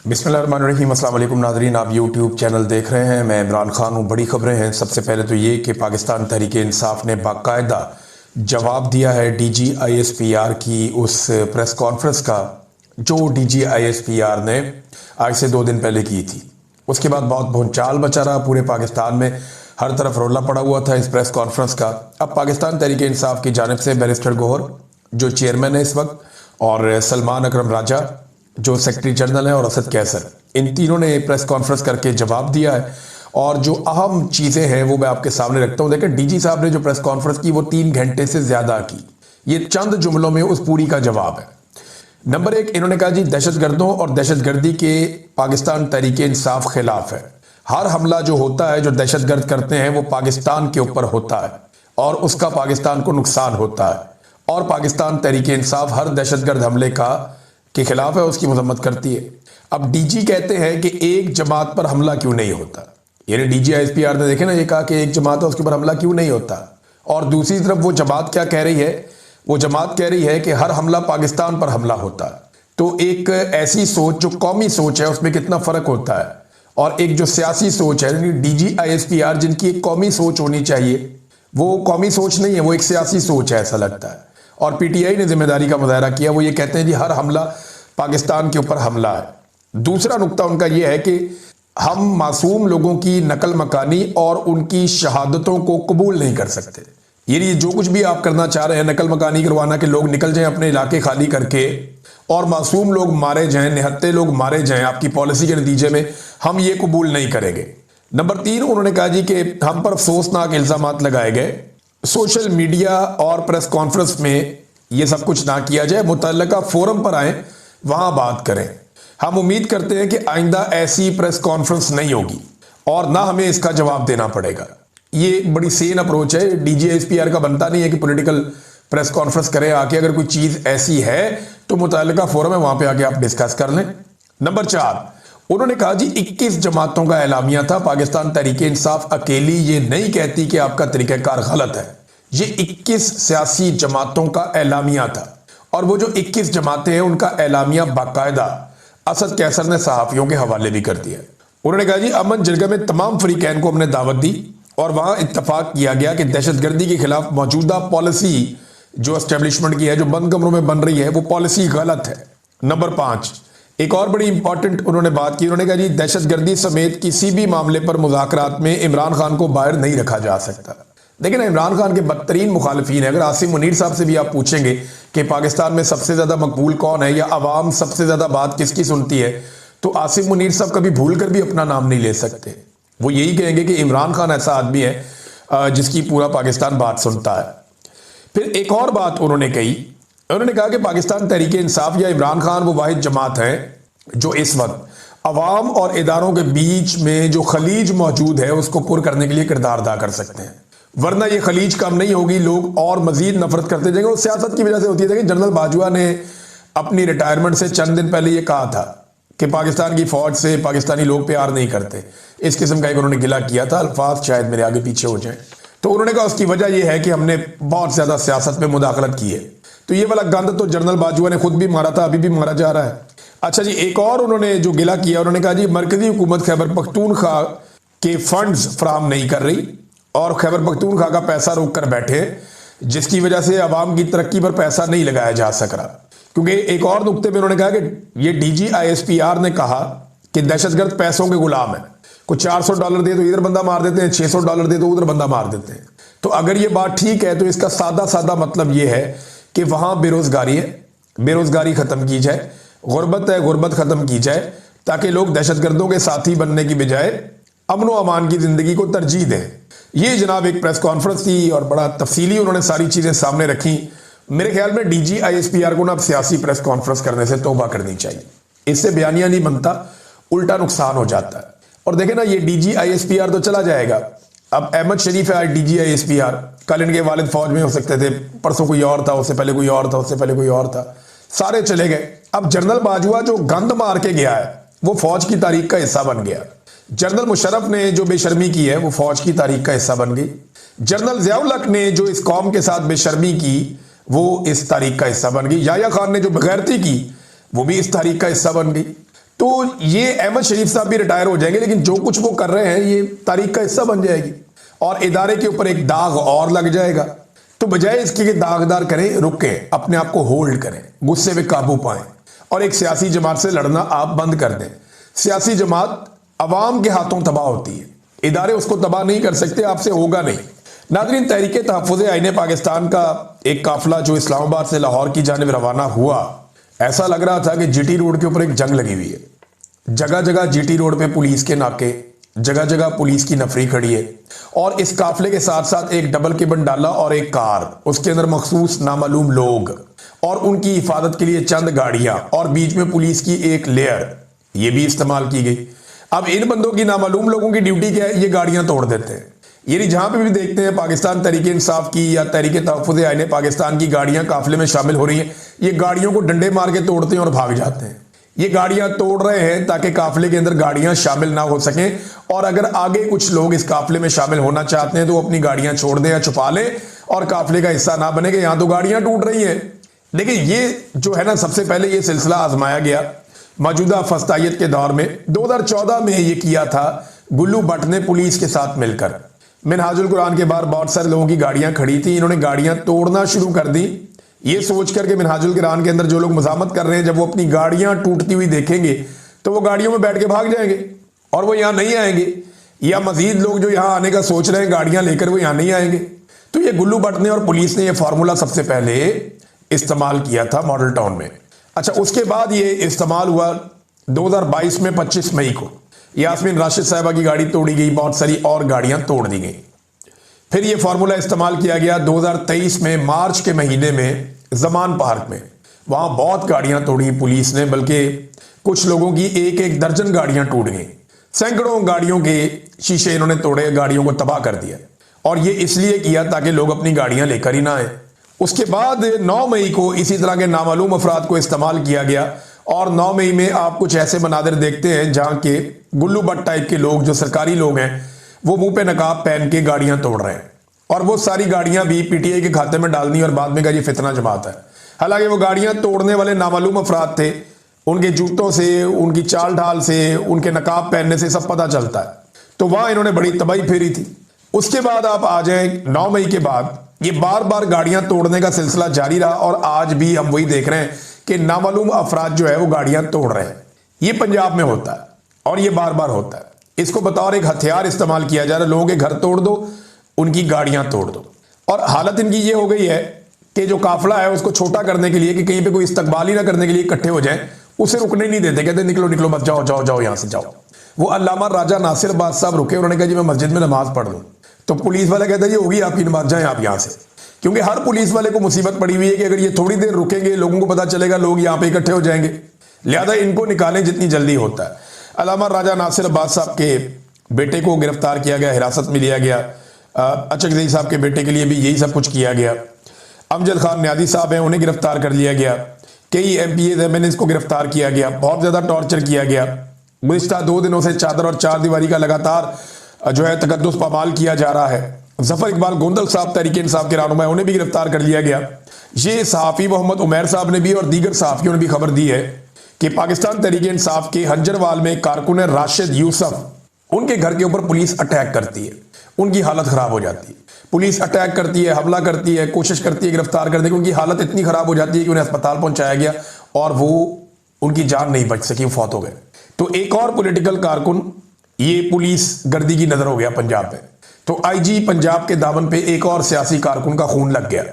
बिस्मिल्लाहिर्रहमानिर्रहीम। अस्सलाम वालेकुम नाज़रीन, आप यूट्यूब चैनल देख रहे हैं। मैं इमरान खान हूँ। बड़ी खबरें हैं। सबसे पहले तो ये कि पाकिस्तान तहरीक-ए-इंसाफ ने बाकायदा जवाब दिया है DGISPR की उस प्रेस कॉन्फ्रेंस का जो DGISPR ने आज से 2 दिन पहले की थी। उसके बाद बहुत भूचाल मचा रहा पूरे पाकिस्तान में, हर तरफ रोला पड़ा हुआ था इस प्रेस कॉन्फ्रेंस का। अब पाकिस्तान तहरीक-ए-इंसाफ की जानिब से बैरिस्टर गौहर जो चेयरमैन है इस वक्त, और सलमान अकरम राजा जो सेक्रेटरी जनरल है, और असद कैसर, इन तीनों ने प्रेस कॉन्फ्रेंस करके जवाब दिया है। और जो अहम चीज़ें हैं वो मैं आपके सामने रखता हूँ। देखें, डीजी साहब ने जो प्रेस कॉन्फ्रेंस की वो 3 घंटे से ज़्यादा की। ये चंद जुमलों में उस पूरी का जवाब है। नंबर 1, इन्होंने कहा जी दहशतगर्दों और दहशतगर्दी के पाकिस्तान तहरीक-ए-इंसाफ खिलाफ है। हर हमला जो होता है, जो दहशतगर्द करते हैं, वो पाकिस्तान के ऊपर होता है और उसका पाकिस्तान को नुकसान होता है। और पाकिस्तान तहरीक-ए-इंसाफ हर दहशतगर्द हमले के खिलाफ है, उसकी मजम्मत करती है। अब डीजी कहते हैं कि एक जमात पर हमला क्यों नहीं होता, यानी DGISPR ने देखे ना, ये कहा कि एक जमात है उसके ऊपर हमला क्यों नहीं होता। और दूसरी तरफ वो जमात क्या कह रही है, वो जमात कह रही है कि हर हमला पाकिस्तान पर हमला होता है। तो एक ऐसी सोच जो कौमी सोच है उसमें कितना फर्क होता है, और एक जो सियासी सोच है, यानी DGISPR जिनकी एक कौमी सोच होनी चाहिए, वो कौमी सोच नहीं है, वो एक सियासी सोच है ऐसा लगता है। और PTI ने जिम्मेदारी का मुजाहरा किया। वो ये कहते हैं जी हर हमला पाकिस्तान के ऊपर हमला है। दूसरा नुक्ता उनका यह है कि हम मासूम लोगों की नकल मकानी और उनकी शहादतों को कबूल नहीं कर सकते। ये जो कुछ भी आप करना चाह रहे हैं, नकल मकानी करवाना, कि लोग निकल जाएं अपने इलाके खाली करके और मासूम लोग मारे जाएं, निहत्ते लोग मारे जाएं, आपकी पॉलिसी के नतीजे में, हम ये कबूल नहीं करेंगे। नंबर 3, उन्होंने कहा जी कि हम पर अफसोसनाक इल्जामात लगाए गए। सोशल मीडिया और प्रेस कॉन्फ्रेंस में ये सब कुछ ना किया जाए, मुतल्लका फोरम पर आए, वहां बात करें। हम उम्मीद करते हैं कि आइंदा ऐसी प्रेस कॉन्फ्रेंस नहीं होगी और ना हमें इसका जवाब देना पड़ेगा। ये एक बड़ी सेन अप्रोच है। DGISPR का बनता नहीं है कि पॉलिटिकल प्रेस कॉन्फ्रेंस करें आके। अगर कोई चीज ऐसी है तो मुतल्लका फोरम है, वहां पे आके आप डिस्कस कर लें। नंबर 4, उन्होंने कहा जी 21 जमातों का एलामिया था। पाकिस्तान तहरीक-ए-इंसाफ अकेली ये नहीं कहती कि आपका तरीक़ाकार गलत है। ये 21 सियासी जमातों का एलामिया था, और वो जो 21 जमातें हैं उनका एलामिया बाकायदा असद कैसर ने सहाफ़ियों के हवाले भी कर दिया। उन्होंने कहा जी अमन जरगा में तमाम फरीकैन को हमने दावत दी और वहां इत्तफाक किया गया कि दहशतगर्दी के खिलाफ मौजूदा पॉलिसी जो एस्टेब्लिशमेंट की है, जो बंद कमरों में बन रही है, वो पॉलिसी गलत है। नंबर 5, एक और बड़ी इंपॉर्टेंट उन्होंने बात की। उन्होंने कहा जी दहशतगर्दी समेत किसी भी मामले पर मुज़ाकरात में इमरान खान को बाहर नहीं रखा जा सकता। देखिए ना, इमरान खान के बदतरीन मुखालिफिन है। अगर आसिम मुनीर साहब से भी आप पूछेंगे कि पाकिस्तान में सबसे ज्यादा मकबूल कौन है या अवाम सबसे ज्यादा बात किसकी सुनती है, तो आसिम मुनीर साहब कभी भूल कर भी अपना नाम नहीं ले सकते। वो यही कहेंगे कि इमरान खान ऐसा आदमी है जिसकी पूरा पाकिस्तान बात सुनता है। फिर एक और बात उन्होंने कही, उन्होंने कहा कि पाकिस्तान तहरीक-ए-इंसाफ या इमरान खान वो वाहिद जमात है जो इस वक्त अवाम और इदारों के बीच में जो खलीज मौजूद है उसको पुर करने के लिए किरदार अदा कर सकते हैं। वरना ये खलीज कम नहीं होगी, लोग और मजीद नफरत करते जाएंगे। वो सियासत की वजह से होती है। देखिए, जनरल बाजवा ने अपनी रिटायरमेंट से चंद दिन पहले ये कहा था कि पाकिस्तान की फौज से पाकिस्तानी लोग प्यार नहीं करते। इस किस्म का एक उन्होंने गिला किया था। अल्फाज शायद मेरे आगे पीछे हो जाए। तो उन्होंने कहा उसकी वजह यह है कि हमने बहुत ज्यादा सियासत में मुदाखलत की है। तो ये वाला गंद तो जनरल बाजवा ने खुद भी मारा था, अभी भी मारा जा रहा है। अच्छा जी, एक और उन्होंने जो गिला किया, उन्होंने कहा जी मरकजी हुकूमत खैबर पख्तूनख्वा के फंड्स फराहम नहीं कर रही और खैबर पख्तूनख्वा का पैसा रोक कर बैठे, जिसकी वजह से अवाम की तरक्की पर पैसा नहीं लगाया जा सक रहा। क्योंकि एक और नुक्ते में उन्होंने कहा कि ये DGISPR ने कहा कि दहशतगर्द पैसों के गुलाम है। कुछ $400 दे तो इधर बंदा मार देते हैं, $600 दे तो उधर बंदा मार देते हैं। तो अगर ये बात ठीक है तो इसका सादा सादा मतलब ये है कि वहां बेरोजगारी है, बेरोजगारी खत्म की जाए, गुर्बत है, गुर्बत खत्म की जाए, ताकि लोग दहशतगर्दों के साथी बनने की बजाय अमन व अमान की जिंदगी को तरजीह दें। ये जनाब एक प्रेस कॉन्फ्रेंस थी और बड़ा तफसीली उन्होंने सारी चीजें सामने रखी। मेरे ख्याल में DGISPR को ना अब सियासी प्रेस कॉन्फ्रेंस करने से तौबा करनी चाहिए। इससे बयानिया नहीं बनता, उल्टा नुकसान हो जाता है। और देखे ना, ये DGISPR तो चला जाएगा। अब अहमद शरीफ है आज DGISPR, कल इनके वालिद फौज में हो सकते थे, परसों कोई और था, उससे पहले कोई और था, उससे पहले कोई और था, सारे चले गए। अब जनरल बाजवा जो गंद मार के गया है वो फौज की तारीख का हिस्सा बन गया। जनरल मुशर्रफ ने जो बेशर्मी की है वो फौज की तारीख का हिस्सा बन गई। जनरल ज़ियाउल हक ने जो इस कौम के साथ बेशर्मी की वो इस तारीख का हिस्सा बन गई। याया खान ने जो बेगैरती की वो भी इस तारीख का हिस्सा बन गई। तो ये अहमद शरीफ साहब भी रिटायर हो जाएंगे, लेकिन जो कुछ वो कर रहे हैं ये तारीख का हिस्सा बन जाएगी और इदारे के ऊपर एक दाग और लग जाएगा। तो बजाय इसके कि दागदार करें, रुकें, अपने आप को होल्ड करें, गुस्से में काबू पाएं और एक सियासी जमात से लड़ना आप बंद कर दें। सियासी जमात अवाम के हाथों तबाह होती है, इदारे उसको तबाह नहीं कर सकते, आपसे होगा नहीं। नाज़रीन, तहरीक तहफ़्फ़ुज़ आईन पाकिस्तान का एक काफिला जो इस्लामाबाद से लाहौर की जानिब रवाना हुआ, ऐसा लग रहा था कि जीटी रोड के ऊपर एक जंग लगी हुई है। जगह जगह जीटी रोड पे पुलिस के नाके, जगह जगह पुलिस की नफरी खड़ी है और इस काफिले के साथ साथ एक डबल केबिन डाला और एक कार, उसके अंदर मखसूस नामालूम लोग और उनकी हिफाजत के लिए चंद गाड़ियां और बीच में पुलिस की एक लेयर, ये भी इस्तेमाल की गई। अब इन बंदों की नामालूम लोगों की ड्यूटी क्या है? ये गाड़ियां तोड़ देते हैं। यानी जहां पे भी देखते हैं पाकिस्तान तहरीक इंसाफ की या तहरीक तहफ़्फ़ुज़ आईन पाकिस्तान की गाड़ियां काफिले में शामिल हो रही हैं, ये गाड़ियों को डंडे मार के तोड़ते हैं और भाग जाते हैं। ये गाड़ियां तोड़ रहे हैं ताकि काफिले के अंदर गाड़ियां शामिल ना हो सकें, और अगर आगे कुछ लोग इस काफिले में शामिल होना चाहते हैं तो अपनी गाड़ियां छोड़ दें या छुपा लें और काफिले का हिस्सा ना बने कि यहां तो गाड़ियां टूट रही हैं। देखिए, ये जो है ना, सबसे पहले ये सिलसिला आजमाया गया मौजूदा फस्तायत के दौर में। 2014 में ये किया था गुल्लू भट्ट ने पुलिस के साथ मिलकर। मिनहाजुल कुरान के बाहर बहुत सारे लोगों की गाड़ियां खड़ी थी, इन्होंने गाड़ियां तोड़ना शुरू कर दी, ये सोच करके मिनहाजुल कुरान के अंदर जो लोग मज़ामत कर रहे हैं, जब वो अपनी गाड़ियां टूटती हुई देखेंगे तो वो गाड़ियों में बैठ के भाग जाएंगे और वो यहां नहीं आएंगे, या मजीद लोग जो यहां आने का सोच रहे हैं गाड़ियां लेकर, वो यहां नहीं आएंगे। तो ये गुल्लू भट्ट ने और पुलिस ने ये फार्मूला सबसे पहले इस्तेमाल किया था मॉडल टाउन में। अच्छा, उसके बाद ये इस्तेमाल हुआ 2022 में 25 मई को यास्मीन राशिद साहिबा की गाड़ी तोड़ी गई, बहुत सारी और गाड़ियां तोड़ दी गई। फिर ये फार्मूला इस्तेमाल किया गया 2023 में मार्च के महीने में जमान पार्क में, वहां बहुत गाड़ियां तोड़ी पुलिस ने, बल्कि कुछ लोगों की एक एक दर्जन गाड़ियां टूट गई, सैकड़ों गाड़ियों के शीशे इन्होंने तोड़े, गाड़ियों को तबाह कर दिया। और ये इसलिए किया ताकि लोग अपनी गाड़ियां लेकर ही ना आए। उसके बाद 9 मई को इसी तरह के नामालूम अफराद को इस्तेमाल किया गया और 9 मई में आप कुछ ऐसे मनादिर देखते हैं जहां के गुल्लू भट्ट टाइप के लोग, जो सरकारी लोग हैं, वो मुंह पे नकाब पहन के गाड़ियां तोड़ रहे हैं और वो सारी गाड़ियां भी पीटीआई के खाते में डालनी और बाद में का ये फितना जमात है। हालांकि वो गाड़ियां तोड़ने वाले नामालूम अफराद थे, उनके जूतों से, उनकी चाल ढाल से, उनके नकाब पहनने से सब पता चलता है। तो वहां इन्होंने बड़ी तबाही फेरी थी। उसके बाद आप आ जाए 9 मई के बाद ये बार बार गाड़ियां तोड़ने का सिलसिला जारी रहा और आज भी हम वही देख रहे हैं कि नामालूम अफराद जो है वो गाड़ियां तोड़ रहे हैं। ये पंजाब में होता है और ये बार बार होता है। इसको बतौर एक हथियार इस्तेमाल किया जा रहा है, लोगों के घर तोड़ दो, उनकी गाड़ियां तोड़ दो। और हालत इनकी ये हो गई है कि जो काफिला है उसको छोटा करने के लिए, कि कहीं पे कोई इस्तकबाल ही ना करने के लिए इकट्ठे हो जाए, उसे रुकने नहीं देते, कहते निकलो निकलो मत, जाओ जाओ जाओ, यहां से जाओ। वो अल्लामा राजा नासिर अब्बास साहब रुके, उन्होंने कहा जी मैं मस्जिद में नमाज पढ़ लूं, तो पुलिस वाला कहता है ये होगी आपकी नमाज, जाएं आप यहां से। क्योंकि हर पुलिस वाले को मुसीबत पड़ी हुई है कि अगर ये थोड़ी देर रुकेंगे, लोगों को पता चलेगा, लोग यहाँ पे इकट्ठे हो जाएंगे, लिहाजा इनको निकालें जितनी जल्दी होता है। अल्लामा राजा नासिर अब्बास साहब के बेटे को गिरफ्तार किया गया, हिरासत में लिया गया। अचकज़ई साहब के बेटे के लिए भी यही सब कुछ किया गया। अमजद खान न्यादी साहब हैं, उन्हें गिरफ्तार कर लिया गया। कई MPAs MNAs को गिरफ्तार किया गया, बहुत ज्यादा टॉर्चर किया गया। गुज़िश्ता 2 दिनों से चादर और चार दीवारी का लगातार जो है तकद्दुस पामाल किया जा रहा है। जफर इकबाल गोंदल साहब तहरीक इंसाफ के रहनुमा, उन्हें भी गिरफ्तार कर लिया गया। ये सहाफ़ी मोहम्मद उमैर साहब ने भी और दीगर सहाफ़ियों ने भी खबर दी है कि पाकिस्तान तहरीक इंसाफ के हंजरवाल में कारकुन राशिद यूसुफ, उनके घर के ऊपर पुलिस अटैक करती है, उनकी हालत खराब हो जाती है। पुलिस अटैक करती है, हमला करती है, कोशिश करती है गिरफ्तार करने की, उनकी हालत इतनी खराब हो जाती है कि उन्हें अस्पताल पहुंचाया गया और वो उनकी जान नहीं बच सकी, फौत हो गए। तो एक और पॉलिटिकल कारकुन ये पुलिस गर्दी की नजर हो गया पंजाब में। तो IG पंजाब के दामन पे एक और सियासी कारकुन का खून लग गया।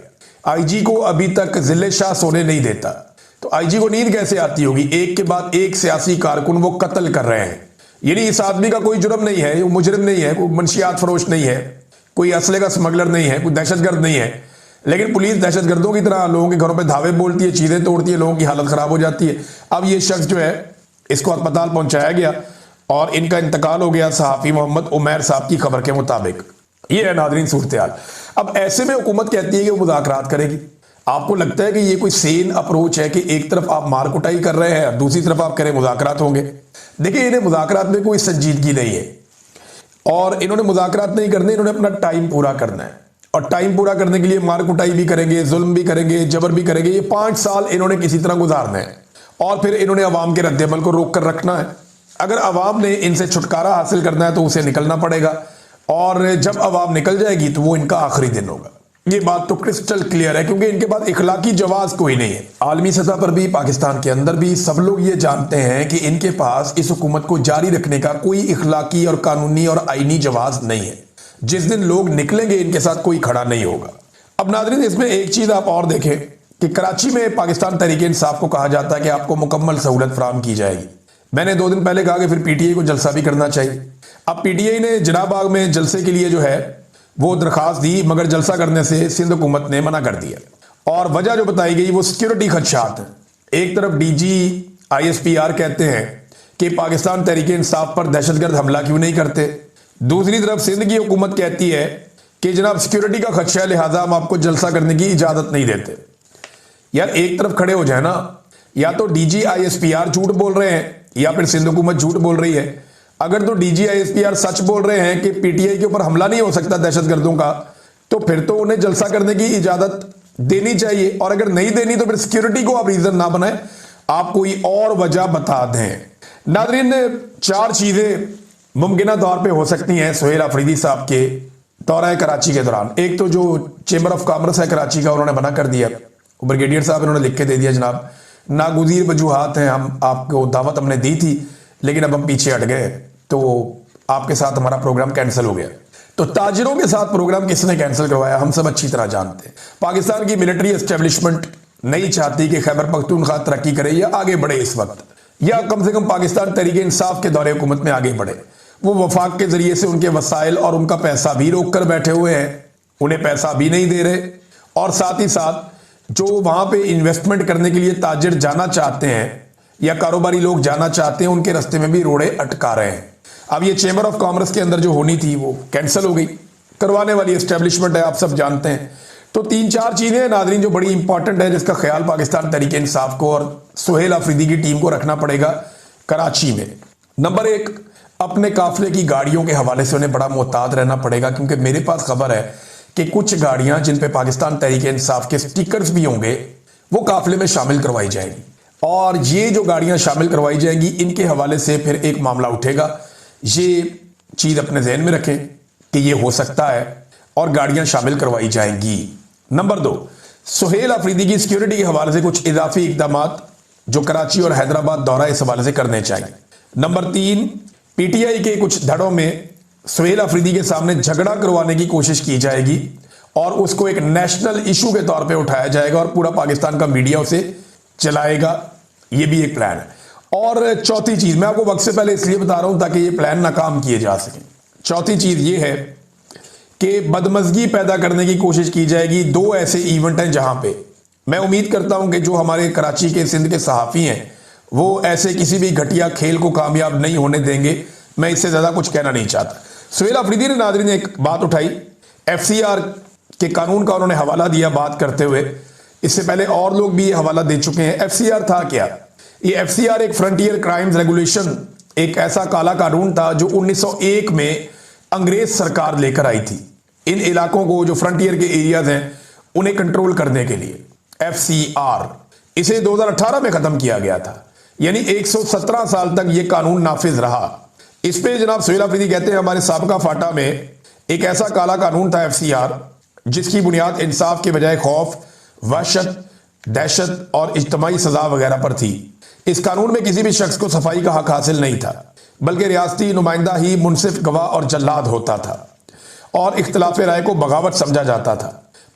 IG को अभी तक जिले शाह सोने नहीं देता, तो IG को नींद कैसे आती होगी? एक के बाद एक सियासी कारकुन वो कत्ल कर रहे हैं। यानी इस आदमी का कोई जुर्म नहीं है, वो मुजरिम नहीं है, कोई मंशियात फरोश नहीं है, कोई असले का स्मगलर नहीं है, कोई दहशतगर्द नहीं है, लेकिन पुलिस दहशतगर्दों की तरह लोगों के घरों पे धावे बोलती है, चीजें तोड़ती है, लोगों की हालत खराब हो जाती है। अब ये शख्स जो है इसको अस्पताल पहुंचाया गया और इनका इंतकाल हो गया सहाफ़ी मोहम्मद उमैर साहब की खबर के मुताबिक। ये है नाज़रीन सूरत हाल। अब ऐसे में हुकूमत कहती है कि वो मुज़ाकरात करेगी। आपको लगता है कि ये कोई सेन अप्रोच है कि एक तरफ आप मार कुटाई कर रहे हैं, दूसरी तरफ आप करें मुज़ाकरात होंगे? देखिए, इन्हें मुज़ाकरात में कोई संजीदगी नहीं है और इन्होंने मुज़ाकरात नहीं करने, इन्होंने अपना टाइम पूरा करना है और टाइम पूरा करने के लिए मार कुटाई भी करेंगे, जुल्म भी करेंगे, जबर भी करेंगे। ये 5 साल इन्होंने किसी तरह गुजारना है और फिर इन्होंने अवाम के रद्देअमल को रोक कर रखना है। अगर अवाम ने इनसे छुटकारा हासिल करना है तो उसे निकलना पड़ेगा, और जब अवाम निकल जाएगी तो वो इनका आखिरी दिन होगा। ये बात तो क्रिस्टल क्लियर है, क्योंकि इनके पास इखलाकी जवाज कोई नहीं है। आलमी सतह पर भी, पाकिस्तान के अंदर भी सब लोग ये जानते हैं कि इनके पास इस हुकूमत को जारी रखने का कोई इखलाकी और कानूनी और आईनी जवाज नहीं है। जिस दिन लोग निकलेंगे इनके साथ कोई खड़ा नहीं होगा। अब नाज़रीन, इसमें एक चीज आप और देखें कि कराची में पाकिस्तान तहरीके इंसाफ को कहा जाता है कि आपको मुकम्मल सहूलत फराहम की जाएगी। मैंने 2 दिन पहले कहा कि फिर पीटीआई को जलसा भी करना चाहिए। अब पीटीआई ने जिना बाग में जलसे के लिए जो है वो दरखास्त दी, मगर जलसा करने से सिंध हुकूमत ने मना कर दिया, और वजह जो बताई गई वो सिक्योरिटी खदशात है। एक तरफ डीजी आईएसपीआर कहते हैं कि पाकिस्तान तहरीके इंसाफ पर दहशतगर्द हमला क्यों नहीं करते, दूसरी तरफ सिंध की हुकूमत कहती है कि जनाब सिक्योरिटी का खदशा है, लिहाजा हम आपको जलसा करने की इजाजत नहीं देते। यार एक तरफ खड़े हो जाए ना, या तो डीजी आईएसपीआर झूठ बोल रहे हैं या फिर सिंध हुकूमत झूठ बोल रही है। अगर तो डीजी आईएसपीआर सच बोल रहे हैं कि पीटीआई के ऊपर हमला नहीं हो सकता दहशतगर्दों का, तो फिर तो उन्हें जलसा करने की इजाजत देनी चाहिए, और अगर नहीं देनी तो फिर सिक्योरिटी को आप रीजन ना बनाए, आप कोई और वजह बता दें। नाज़रीन, 4 चीजें मुमकिन तौर पे हो सकती हैं सुहेल अफरीदी साहब के दौरा कराची के दौरान। एक तो जो चेंबर ऑफ कॉमर्स है कराची का, उन्होंने मना कर दिया। ब्रिगेडियर साहब इन्होंने लिख के दे दिया, जनाब नागुज़ीर वजूहात हैं, हम आपको दावत हमने दी थी लेकिन अब हम पीछे हट गए, तो आपके साथ हमारा प्रोग्राम कैंसिल हो गया। तो ताजिरों के साथ प्रोग्राम किसने कैंसिल करवाया, हम सब अच्छी तरह जानते हैं। पाकिस्तान की मिलिट्री एस्टेब्लिशमेंट नहीं चाहती कि खैबर पख्तूनख्वा तरक्की करे या आगे बढ़े इस वक्त, या कम से कम पाकिस्तान तहरीके इंसाफ के दौरे हुकूमत में आगे बढ़े। वो वफाक के जरिए से उनके वसाइल और उनका पैसा भी रोक कर बैठे हुए हैं, उन्हें पैसा भी नहीं दे रहे, और साथ ही साथ जो वहां पे इन्वेस्टमेंट करने के लिए ताजिर जाना चाहते हैं या कारोबारी लोग जाना चाहते हैं, उनके रास्ते में भी रोड़े अटका रहे हैं। अब ये चेंबर ऑफ कॉमर्स के अंदर जो होनी थी वो कैंसिल हो गई, करवाने वाली एस्टेब्लिशमेंट है, आप सब जानते हैं। तो 3-4 चीजें नाज़रीन जो बड़ी इंपॉर्टेंट है, जिसका ख्याल पाकिस्तान तहरीके इंसाफ को और सुहेल अफरीदी की टीम को रखना पड़ेगा कराची में। नंबर 1, अपने काफिले की गाड़ियों के हवाले से उन्हें बड़ा मोहतात रहना पड़ेगा, क्योंकि मेरे पास खबर है कि कुछ गाड़ियां जिन पे पाकिस्तान तहरीके इंसाफ के स्टिकर्स भी होंगे वो काफिले में शामिल करवाई जाएंगी, और ये जो गाड़ियां शामिल करवाई जाएंगी इनके हवाले से फिर एक मामला उठेगा। ये चीज अपने जहन में रखें कि ये हो सकता है और गाड़ियां शामिल करवाई जाएंगी। नंबर 2, सुहेल अफरीदी की सिक्योरिटी के हवाले से कुछ इजाफी इकदाम जो कराची और हैदराबाद दौरा इस हवाले से करने चाहिए। नंबर 3, पीटीआई के कुछ धड़ों में सुहेल अफरीदी के सामने झगड़ा करवाने की कोशिश की जाएगी और उसको एक नेशनल इशू के तौर पे उठाया जाएगा और पूरा पाकिस्तान का मीडिया उसे चलाएगा। ये भी एक प्लान है। और चौथी चीज मैं आपको वक्त से पहले इसलिए बता रहा हूं ताकि ये प्लान नाकाम किए जा सके। चौथी चीज ये है कि बदमजगी पैदा करने की कोशिश की जाएगी। 2 ऐसे इवेंट हैं जहां पे मैं उम्मीद करता हूं कि जो हमारे कराची के सिंध के सहाफ़ी हैं वो ऐसे किसी भी घटिया खेल को कामयाब नहीं होने देंगे। मैं इससे ज्यादा कुछ कहना नहीं चाहता। सुहेल अफरीदी ने नाज़रीन एक बात उठाई, एफसीआर के कानून का उन्होंने हवाला दिया बात करते हुए। इससे पहले और लोग भी ये हवाला दे चुके हैं। एफसीआर था क्या? ये एफसीआर एक फ्रंटियर क्राइम्स रेगुलेशन, एक ऐसा काला कानून था जो 1901 में अंग्रेज सरकार लेकर आई थी इन इलाकों को जो फ्रंटियर के एरियाज हैं उन्हें कंट्रोल करने के लिए। एफसीआर इसे 2018 में खत्म किया गया था, यानी 117 साल तक यह कानून नाफिज रहा। इस पे जनाब सुहेल अफरीदी कहते हैं हमारे साबका फाटा में एक ऐसा काला कानून था एफसीआर जिसकी बुनियाद इंसाफ के बजाय खौफ, वहशत, दहशत और इज्तमाई सजा वगैरह पर थी। इस कानून में किसी भी शख्स को सफाई का हक हासिल नहीं था, बल्कि रियासती नुमाइंदा ही मुनसिफ, गवाह और जल्लाद होता था और इख्तिलाफ राय को बगावत समझा जाता था।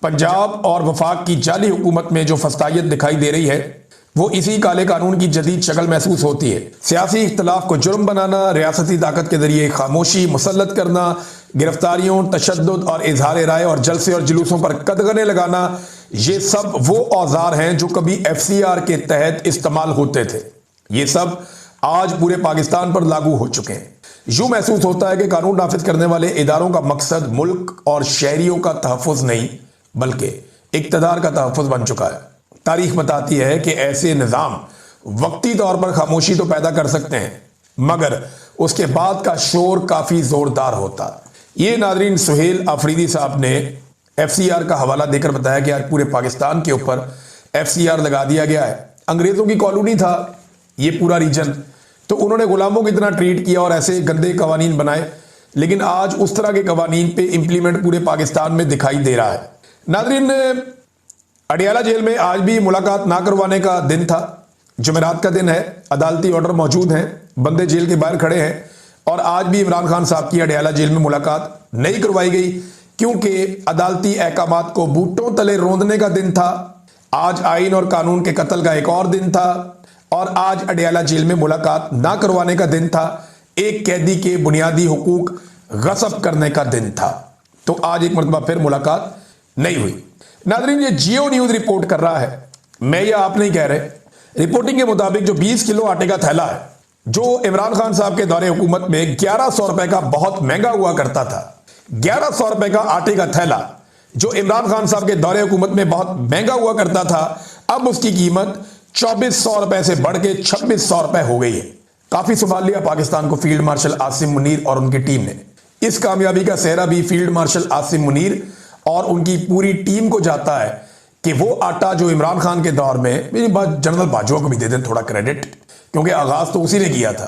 पंजाब और वफाक की जाली हुकूमत में जो फस्तायत दिखाई दे रही है वो इसी काले कानून की जदीद शक्ल महसूस होती है। सियासी इख्तिलाफ को जुर्म बनाना, रियासती ताकत के जरिए खामोशी मुसल्लत करना, गिरफ्तारियों, तशद्दुद और इजहार राय और जलसे और जुलूसों पर कदगने लगाना, ये सब वो औजार हैं जो कभी एफसीआर के तहत इस्तेमाल होते थे। ये सब आज पूरे पाकिस्तान पर लागू हो चुके हैं। यूं महसूस होता है कि कानून नाफिज करने वाले इदारों का मकसद मुल्क और शहरियों का तहफ़्फ़ुज़ नहीं बल्कि इक़्तिदार का तहफ़्फ़ुज़ बन चुका है। तारीख बताती है कि ऐसे निज़ाम वक्ती तौर पर खामोशी तो पैदा कर सकते हैं, मगर उसके बाद का शोर काफी जोरदार होता। ये नाज़रीन सुहेल अफरीदी साहब ने एफसीआर का हवाला देकर बताया कि आज पूरे पाकिस्तान के ऊपर एफसीआर लगा दिया गया है। अंग्रेजों की कॉलोनी था ये पूरा रीजन, तो उन्होंने गुलामों की तरह ट्रीट किया और ऐसे गंदे कवानीन बनाए। लेकिन आज उस तरह के कवानीन पे इंप्लीमेंट पूरे पाकिस्तान में दिखाई दे रहा है। नाज़रीन, अडियाला जेल में आज भी मुलाकात ना करवाने का दिन था। जुमेरात का दिन है, अदालती ऑर्डर मौजूद हैं, बंदे जेल के बाहर खड़े हैं और आज भी इमरान खान साहब की अडियाला जेल में मुलाकात नहीं करवाई गई क्योंकि अदालती अहकामात को बूटों तले रौंदने का दिन था। आज आइन और कानून के कत्ल का एक और दिन था और आज अडियाला जेल में मुलाकात ना करवाने का दिन था। एक कैदी के बुनियादी हुकूक गसब करने का दिन था। तो आज एक मरतबा फिर मुलाकात नहीं हुई। नाज़रीन, ये जियो न्यूज़ रिपोर्ट कर रहा है, मैं ये आप नहीं कह रहे। रिपोर्टिंग के मुताबिक जो 20 किलो आटे का थैला है जो इमरान खान साहब के दौरे हुकूमत में 1100 रुपए का बहुत महंगा हुआ करता था, 1100 रुपए का आटे का थैला जो इमरान खान साहब के दौरे हुकूमत में बहुत महंगा हुआ करता था, अब उसकी कीमत 2400 रुपए से बढ़ के 2600 रुपए हो गई है। काफी संभाल लिया पाकिस्तान को फील्ड मार्शल आसिम मुनीर और उनकी टीम ने। इस कामयाबी का सेहरा भी फील्ड मार्शल आसिम मुनीर और उनकी पूरी टीम को जाता है कि वो आटा जो इमरान खान के दौर में, मेरी बात जनरल बाजवा को भी दे दें थोड़ा क्रेडिट, क्योंकि आगाज तो उसी ने किया था।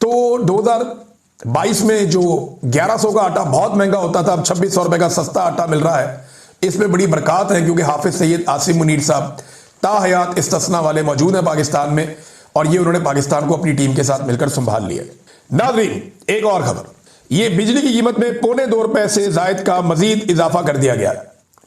तो 2022 में जो 1100 का आटा बहुत महंगा होता था, अब 2600 रुपए का सस्ता आटा मिल रहा है। इसमें बड़ी बरकत है क्योंकि हाफिज सैयद आसिम मुनीर साहब ताहयात इस्तिस्ना वाले मौजूद हैं पाकिस्तान में और ये उन्होंने पाकिस्तान को अपनी टीम के साथ मिलकर संभाल लिया। नाज़रीन, एक और खबर, ये बिजली की कीमत में 2.25 रुपए से जायद का मजीद इजाफा कर दिया गया।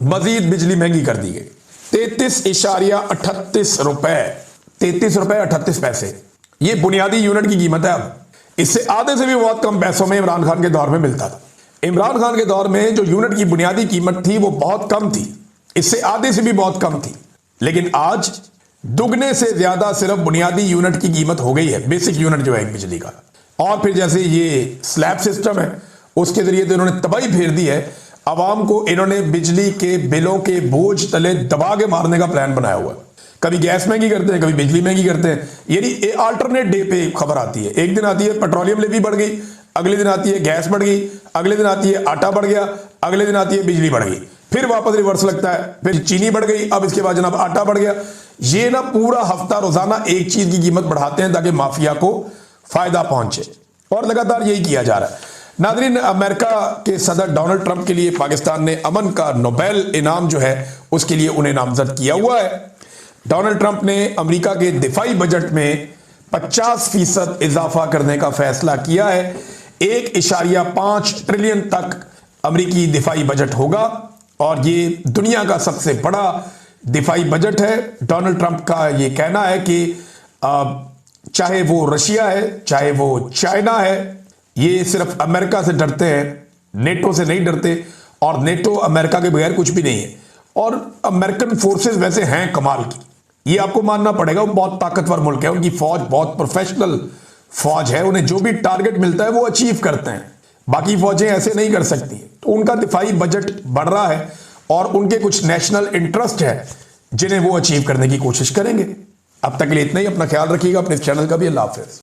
मजीद बिजली महंगी कर दी गई। 33.38 रुपए, 33 रुपए 38 पैसे, ये बुनियादी यूनिट की कीमत है। अब इससे आधे से भी बहुत कम पैसों में इमरान खान के दौर में मिलता था। इमरान खान के दौर में जो यूनिट की बुनियादी कीमत थी वो बहुत कम थी, इससे आधे से भी बहुत कम थी। लेकिन आज दुगने से ज्यादा सिर्फ बुनियादी यूनिट की कीमत हो गई है, बेसिक यूनिट जो है बिजली का। और फिर जैसे ये स्लैब सिस्टम है उसके जरिए तो इन्होंने तबाही फेर दी है। आवाम को इन्होंने बिजली के बिलों के बोझ तले दबा के मारने का प्लान बनाया हुआ है। कभी गैस महंगी करते हैं, कभी बिजली महंगी करते हैं। यानी अल्टरनेट डे पे खबर आती है, एक दिन आती है पेट्रोलियम लेवी बढ़ गई, अगले दिन आती है गैस बढ़ गई, अगले दिन आती है आटा बढ़ गया, अगले दिन आती है बिजली बढ़ गई, फिर वापस रिवर्स लगता है, फिर चीनी बढ़ गई, अब इसके बाद जनाब आटा बढ़ गया। ये ना पूरा हफ्ता रोजाना एक चीज की कीमत बढ़ाते हैं ताकि माफिया को फायदा पहुंचे और लगातार यही किया जा रहा है। नाज़रीन, अमेरिका के सदर डोनाल्ड ट्रंप के लिए पाकिस्तान ने अमन का नोबेल इनाम जो है उसके लिए उन्हें नामजद किया हुआ है। डोनाल्ड ट्रंप ने अमेरिका के दिफाई बजट में 50% इजाफा करने का फैसला किया है। 1.5 ट्रिलियन तक अमेरिकी दिफाई बजट होगा और ये दुनिया का सबसे बड़ा दिफाई बजट है। डोनाल्ड ट्रंप का ये कहना है कि चाहे वो रशिया है, चाहे वो चाइना है, ये सिर्फ अमेरिका से डरते हैं, नेटो से नहीं डरते और नेटो अमेरिका के बगैर कुछ भी नहीं है। और अमेरिकन फोर्सेस वैसे हैं कमाल की, ये आपको मानना पड़ेगा। वो बहुत ताकतवर मुल्क है, उनकी फौज बहुत प्रोफेशनल फौज है, उन्हें जो भी टारगेट मिलता है वो अचीव करते हैं, बाकी फौजें ऐसे नहीं कर सकती। तो उनका दिफाई बजट बढ़ रहा है और उनके कुछ नेशनल इंटरेस्ट है जिन्हें वो अचीव करने की कोशिश करेंगे। अब तक के लिए इतना ही। अपना ख्याल रखिएगा, अपने चैनल का भी। अल्लाह हाफिज़।